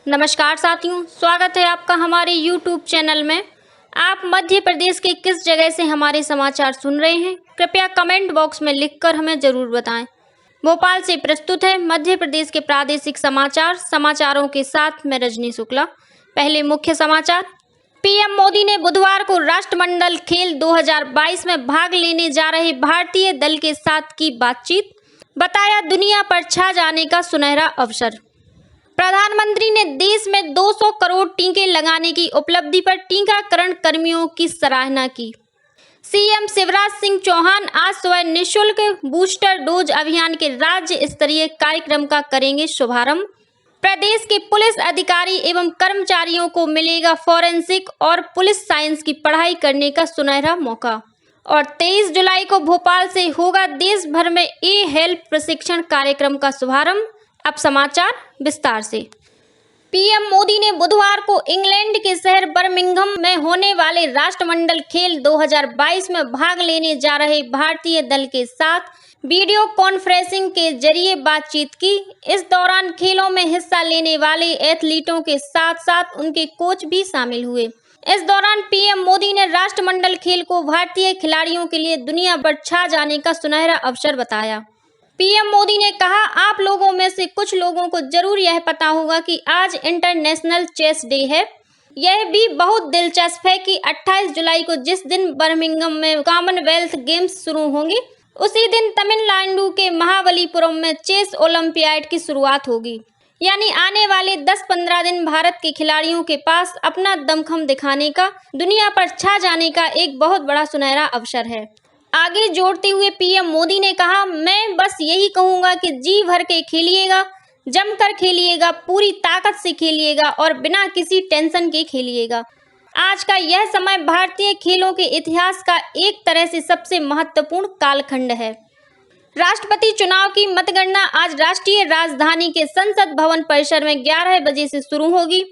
नमस्कार साथियों, स्वागत है आपका हमारे YouTube चैनल में। आप मध्य प्रदेश के किस जगह से हमारे समाचार सुन रहे हैं, कृपया कमेंट बॉक्स में लिखकर हमें ज़रूर बताएं। भोपाल से प्रस्तुत है मध्य प्रदेश के प्रादेशिक समाचार। समाचारों के साथ मैं रजनी शुक्ला। पहले मुख्य समाचार। पीएम मोदी ने बुधवार को राष्ट्रमंडल खेल 2022 में भाग लेने जा रहे भारतीय दल के साथ की बातचीत, बताया दुनिया पर छा जाने का सुनहरा अवसर। प्रधानमंत्री ने देश में 200 करोड़ टीके लगाने की उपलब्धि पर टीकाकरण कर्मियों की सराहना की। सीएम शिवराज सिंह चौहान आज सुबह निःशुल्क बूस्टर डोज अभियान के राज्य स्तरीय कार्यक्रम का करेंगे शुभारंभ। प्रदेश के पुलिस अधिकारी एवं कर्मचारियों को मिलेगा फॉरेंसिक और पुलिस साइंस की पढ़ाई करने का सुनहरा मौका। और 23 जुलाई को भोपाल से होगा देश भर में हेल्थ प्रशिक्षण कार्यक्रम का शुभारंभ। अब समाचार विस्तार से। पीएम मोदी ने बुधवार को इंग्लैंड के शहर बर्मिंघम में होने वाले राष्ट्रमंडल खेल 2022 में भाग लेने जा रहे भारतीय दल के साथ वीडियो कॉन्फ्रेंसिंग के जरिए बातचीत की। इस दौरान खेलों में हिस्सा लेने वाले एथलीटों के साथ साथ उनके कोच भी शामिल हुए। इस दौरान पीएम मोदी ने राष्ट्रमंडल खेल को भारतीय खिलाड़ियों के लिए दुनिया पर छा जाने का सुनहरा अवसर बताया। पीएम मोदी ने कहा, आप लोगों में से कुछ लोगों को जरूर यह पता होगा कि आज इंटरनेशनल चेस डे है। यह भी बहुत दिलचस्प है कि 28 जुलाई को जिस दिन बर्मिंघम में कॉमनवेल्थ गेम्स शुरू होंगे, उसी दिन तमिलनाडु के महाबलीपुरम में चेस ओलंपियाड की शुरुआत होगी। यानी आने वाले 10-15 दिन भारत के खिलाड़ियों के पास अपना दमखम दिखाने का, दुनिया पर छा जाने का एक बहुत बड़ा सुनहरा अवसर है। आगे जोड़ते हुए पीएम मोदी ने कहा, मैं बस यही कहूंगा कि जी भर के खेलिएगा, जमकर खेलिएगा, पूरी ताकत से खेलिएगा और बिना किसी टेंशन के खेलिएगा। आज का यह समय भारतीय खेलों के इतिहास का एक तरह से सबसे महत्वपूर्ण कालखंड है। राष्ट्रपति चुनाव की मतगणना आज राष्ट्रीय राजधानी के संसद भवन परिसर में 11 बजे से शुरू होगी।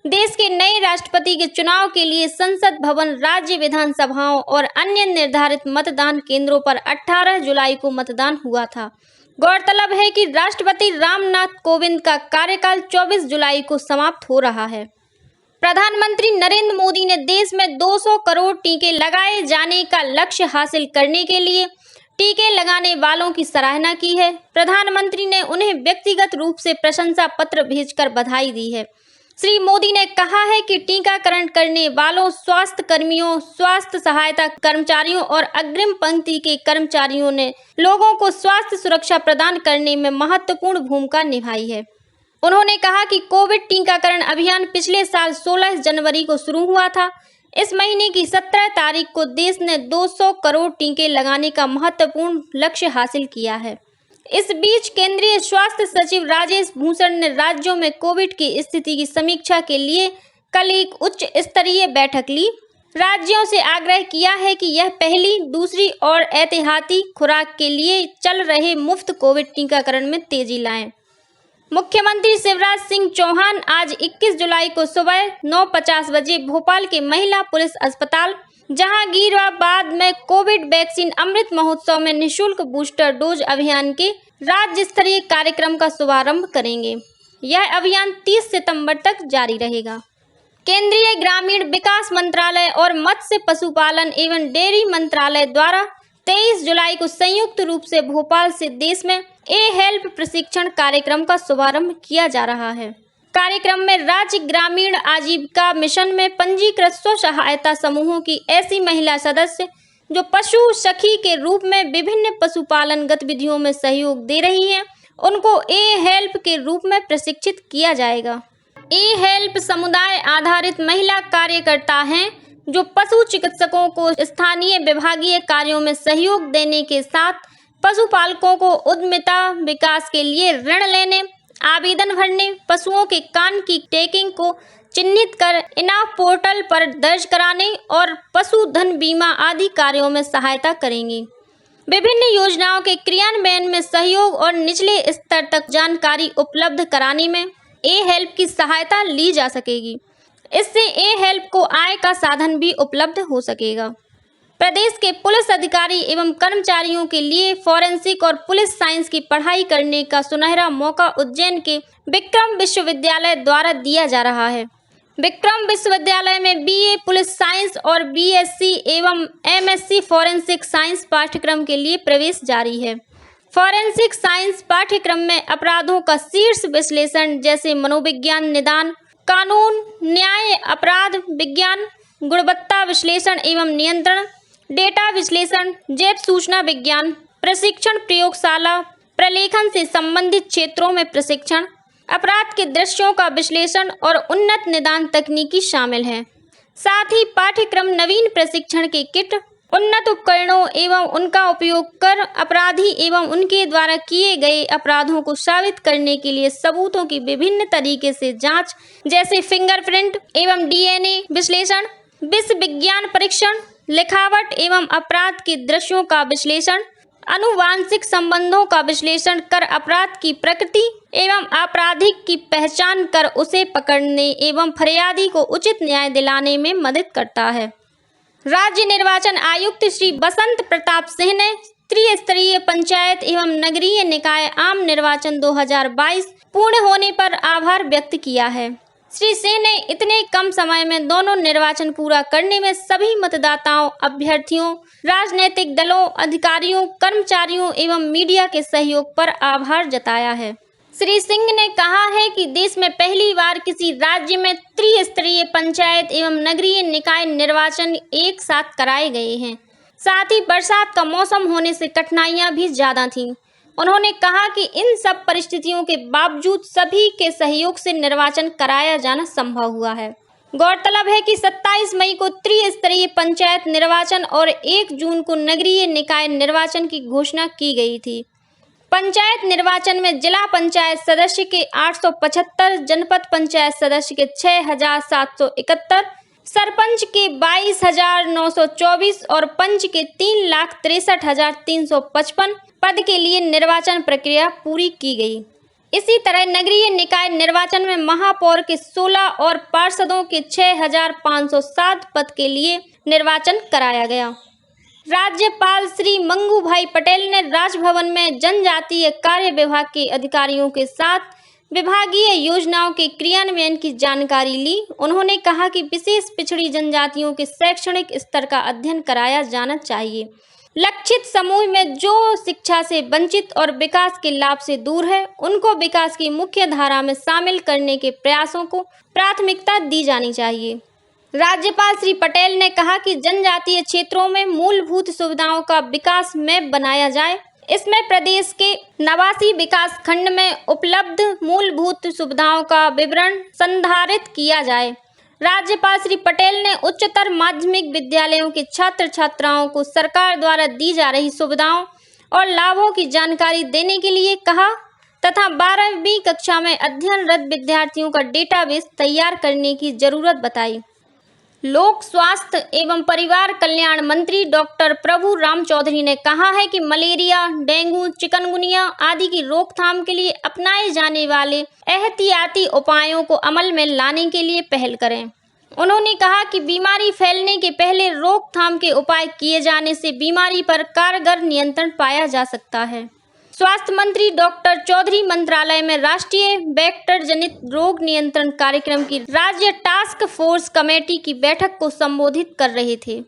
देश के नए राष्ट्रपति के चुनाव के लिए संसद भवन, राज्य विधानसभाओं और अन्य निर्धारित मतदान केंद्रों पर 18 जुलाई को मतदान हुआ था। गौरतलब है कि राष्ट्रपति रामनाथ कोविंद का कार्यकाल 24 जुलाई को समाप्त हो रहा है। प्रधानमंत्री नरेंद्र मोदी ने देश में 200 करोड़ टीके लगाए जाने का लक्ष्य हासिल करने के लिए टीके लगाने वालों की सराहना की है। प्रधानमंत्री ने उन्हें व्यक्तिगत रूप से प्रशंसा पत्र भेजकर बधाई दी है। श्री मोदी ने कहा है कि टीकाकरण करने वालों, स्वास्थ्य कर्मियों, स्वास्थ्य सहायता कर्मचारियों और अग्रिम पंक्ति के कर्मचारियों ने लोगों को स्वास्थ्य सुरक्षा प्रदान करने में महत्वपूर्ण भूमिका निभाई है। उन्होंने कहा कि कोविड टीकाकरण अभियान पिछले साल 16 जनवरी को शुरू हुआ था। इस महीने की 17 तारीख को देश ने 200 करोड़ टीके लगाने का महत्वपूर्ण लक्ष्य हासिल किया है। इस बीच केंद्रीय स्वास्थ्य सचिव राजेश भूषण ने राज्यों में कोविड की स्थिति की समीक्षा के लिए कल एक उच्च स्तरीय बैठक ली। राज्यों से आग्रह किया है कि यह पहली, दूसरी और एहतियाती खुराक के लिए चल रहे मुफ्त कोविड टीकाकरण में तेजी लाएं। मुख्यमंत्री शिवराज सिंह चौहान आज 21 जुलाई को सुबह 9:50 बजे भोपाल के महिला पुलिस अस्पताल जहांगीराबाद में कोविड वैक्सीन अमृत महोत्सव में निःशुल्क बूस्टर डोज अभियान के राज्य स्तरीय कार्यक्रम का शुभारंभ करेंगे। यह अभियान 30 सितंबर तक जारी रहेगा। केंद्रीय ग्रामीण विकास मंत्रालय और मत्स्य पशुपालन एवं डेयरी मंत्रालय द्वारा 23 जुलाई को संयुक्त रूप से भोपाल से देश में हेल्थ प्रशिक्षण कार्यक्रम का शुभारंभ किया जा रहा है। कार्यक्रम में राज्य ग्रामीण आजीविका मिशन में पंजीकृत स्व सहायता समूहों की ऐसी महिला सदस्य जो पशु सखी के रूप में विभिन्न पशुपालन गतिविधियों में सहयोग दे रही हैं, उनको हेल्प के रूप में प्रशिक्षित किया जाएगा। हेल्प समुदाय आधारित महिला कार्यकर्ता हैं जो पशु चिकित्सकों को स्थानीय विभागीय कार्यों में सहयोग देने के साथ पशुपालकों को उद्यमिता विकास के लिए ऋण लेने, आवेदन भरने, पशुओं के कान की टैगिंग को चिन्हित कर इनाफ पोर्टल पर दर्ज कराने और पशुधन बीमा आदि कार्यों में सहायता करेंगी। विभिन्न योजनाओं के क्रियान्वयन में सहयोग और निचले स्तर तक जानकारी उपलब्ध कराने में हेल्प की सहायता ली जा सकेगी। इससे हेल्प को आय का साधन भी उपलब्ध हो सकेगा। प्रदेश के पुलिस अधिकारी एवं कर्मचारियों के लिए फॉरेंसिक और पुलिस साइंस की पढ़ाई करने का सुनहरा मौका उज्जैन के विक्रम विश्वविद्यालय द्वारा दिया जा रहा है। विक्रम विश्वविद्यालय में बीए पुलिस साइंस और बीएससी एवं एमएससी फॉरेंसिक साइंस पाठ्यक्रम के लिए प्रवेश जारी है। फॉरेंसिक साइंस पाठ्यक्रम में अपराधों का शीर्ष विश्लेषण जैसे मनोविज्ञान, निदान, कानून, न्याय, अपराध विज्ञान, गुणवत्ता विश्लेषण एवं नियंत्रण, डेटा विश्लेषण, जैव सूचना विज्ञान, प्रशिक्षण, प्रयोगशाला प्रलेखन से संबंधित क्षेत्रों में प्रशिक्षण, अपराध के दृश्यों का विश्लेषण और उन्नत निदान तकनीकी शामिल है। साथ ही पाठ्यक्रम नवीन प्रशिक्षण के किट, उन्नत उपकरणों एवं उनका उपयोग कर अपराधी एवं उनके द्वारा किए गए अपराधों को साबित करने के लिए सबूतों की विभिन्न तरीके से जांच जैसे फिंगरप्रिंट एवं डीएनए विश्लेषण, विषय विज्ञान परीक्षण, लिखावट एवं अपराध के दृश्यों का विश्लेषण, आनुवांशिक संबंधों का विश्लेषण कर अपराध की प्रकृति एवं आपराधिक की पहचान कर उसे पकड़ने एवं फरियादी को उचित न्याय दिलाने में मदद करता है। राज्य निर्वाचन आयुक्त श्री बसंत प्रताप सिंह ने त्रिस्तरीय पंचायत एवं नगरीय निकाय आम निर्वाचन 2022 पूर्ण होने पर आभार व्यक्त किया है। श्री सिंह ने इतने कम समय में दोनों निर्वाचन पूरा करने में सभी मतदाताओं, अभ्यर्थियों, राजनीतिक दलों, अधिकारियों, कर्मचारियों एवं मीडिया के सहयोग पर आभार जताया है। श्री सिंह ने कहा है कि देश में पहली बार किसी राज्य में त्रिस्तरीय पंचायत एवं नगरीय निकाय निर्वाचन एक साथ कराए गए हैं। साथ ही बरसात का मौसम होने से कठिनाइयां भी ज्यादा थीं। उन्होंने कहा कि इन सब परिस्थितियों के बावजूद सभी के सहयोग से निर्वाचन कराया जाना संभव हुआ है। गौरतलब है कि 27 मई को त्रिस्तरीय पंचायत निर्वाचन और 1 जून को नगरीय निकाय निर्वाचन की घोषणा की गई थी। पंचायत निर्वाचन में जिला पंचायत सदस्य के 875, जनपद पंचायत सदस्य के 6,771, सरपंच के 22,924 और पंच के 3,63,355 पद के लिए निर्वाचन प्रक्रिया पूरी की गई। इसी तरह नगरीय निकाय निर्वाचन में महापौर के 16 और पार्षदों के 6,507 पद के लिए निर्वाचन कराया गया। राज्यपाल श्री मंगू भाई पटेल ने राजभवन में जनजातीय कार्य विभाग के अधिकारियों के साथ विभागीय योजनाओं के क्रियान्वयन की जानकारी ली। उन्होंने कहा कि विशेष पिछड़ी जनजातियों के शैक्षणिक स्तर का अध्ययन कराया जाना चाहिए। लक्षित समूह में जो शिक्षा से वंचित और विकास के लाभ से दूर है, उनको विकास की मुख्य धारा में शामिल करने के प्रयासों को प्राथमिकता दी जानी चाहिए। राज्यपाल श्री पटेल ने कहा कि जनजातीय क्षेत्रों में मूलभूत सुविधाओं का विकास मैप बनाया जाए। इसमें प्रदेश के 89 विकास खंड में उपलब्ध मूलभूत सुविधाओं का विवरण संधारित किया जाए। राज्यपाल श्री पटेल ने उच्चतर माध्यमिक विद्यालयों के छात्र छात्राओं को सरकार द्वारा दी जा रही सुविधाओं और लाभों की जानकारी देने के लिए कहा तथा 12वीं कक्षा में अध्ययनरत विद्यार्थियों का डेटाबेस तैयार करने की जरूरत बताई। लोक स्वास्थ्य एवं परिवार कल्याण मंत्री डॉक्टर प्रभु राम चौधरी ने कहा है कि मलेरिया, डेंगू, चिकनगुनिया आदि की रोकथाम के लिए अपनाए जाने वाले एहतियाती उपायों को अमल में लाने के लिए पहल करें। उन्होंने कहा कि बीमारी फैलने के पहले रोकथाम के उपाय किए जाने से बीमारी पर कारगर नियंत्रण पाया जा सकता है। स्वास्थ्य मंत्री डॉक्टर चौधरी मंत्रालय में राष्ट्रीय वेक्टर जनित रोग नियंत्रण कार्यक्रम की राज्य टास्क फोर्स कमेटी की बैठक को संबोधित कर रहे थे।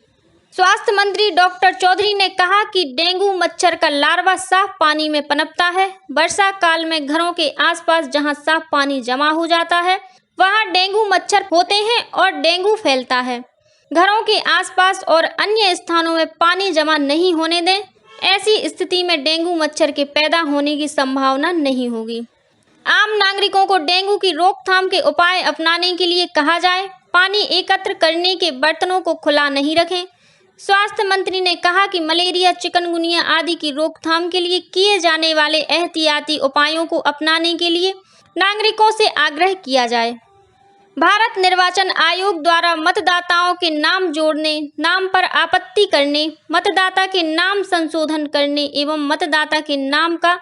स्वास्थ्य मंत्री डॉक्टर चौधरी ने कहा कि डेंगू मच्छर का लार्वा साफ पानी में पनपता है। वर्षा काल में घरों के आसपास जहां साफ पानी जमा हो जाता है, वहां डेंगू मच्छर होते हैं और डेंगू फैलता है। घरों के आसपास और अन्य स्थानों में पानी जमा नहीं होने दें। ऐसी स्थिति में डेंगू मच्छर के पैदा होने की संभावना नहीं होगी। आम नागरिकों को डेंगू की रोकथाम के उपाय अपनाने के लिए कहा जाए। पानी एकत्र करने के बर्तनों को खुला नहीं रखें। स्वास्थ्य मंत्री ने कहा कि मलेरिया, चिकनगुनिया आदि की रोकथाम के लिए किए जाने वाले एहतियाती उपायों को अपनाने के लिए नागरिकों से आग्रह किया जाए। भारत निर्वाचन आयोग द्वारा मतदाताओं के नाम जोड़ने, नाम पर आपत्ति करने, मतदाता के नाम संशोधन करने एवं मतदाता के नाम का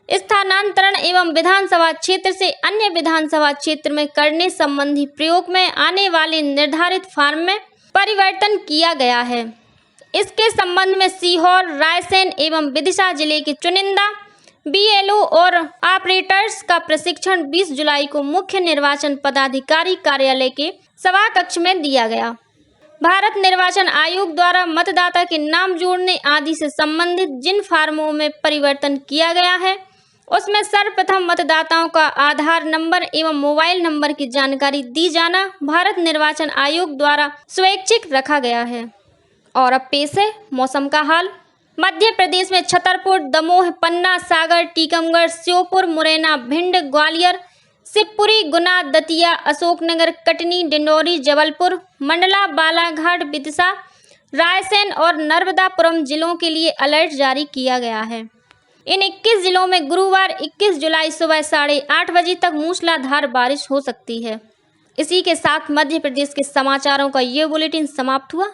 स्थानांतरण एवं विधानसभा क्षेत्र से अन्य विधानसभा क्षेत्र में करने संबंधी प्रयोग में आने वाले निर्धारित फॉर्म में परिवर्तन किया गया है। इसके संबंध में सीहोर, रायसेन एवं विदिशा जिले के चुनिंदा BLO और ऑपरेटर्स का प्रशिक्षण 20 जुलाई को मुख्य निर्वाचन पदाधिकारी कार्यालय के सभाकक्ष में दिया गया। भारत निर्वाचन आयोग द्वारा मतदाता के नाम जोड़ने आदि से संबंधित जिन फार्मों में परिवर्तन किया गया है, उसमें सर्वप्रथम मतदाताओं का आधार नंबर एवं मोबाइल नंबर की जानकारी दी जाना भारत निर्वाचन आयोग द्वारा स्वैच्छिक रखा गया है। और अब पेश है मौसम का हाल। मध्य प्रदेश में छतरपुर, दमोह, पन्ना, सागर, टीकमगढ़, श्योपुर, मुरैना, भिंड, ग्वालियर, शिवपुरी, गुना, दतिया, अशोकनगर, कटनी, डिंडौरी, जबलपुर, मंडला, बालाघाट, विदिशा, रायसेन और नर्मदापुरम जिलों के लिए अलर्ट जारी किया गया है। इन 21 जिलों में गुरुवार 21 जुलाई सुबह 8:30 बजे तक मूसलाधार बारिश हो सकती है। इसी के साथ मध्य प्रदेश के समाचारों का ये बुलेटिन समाप्त हुआ।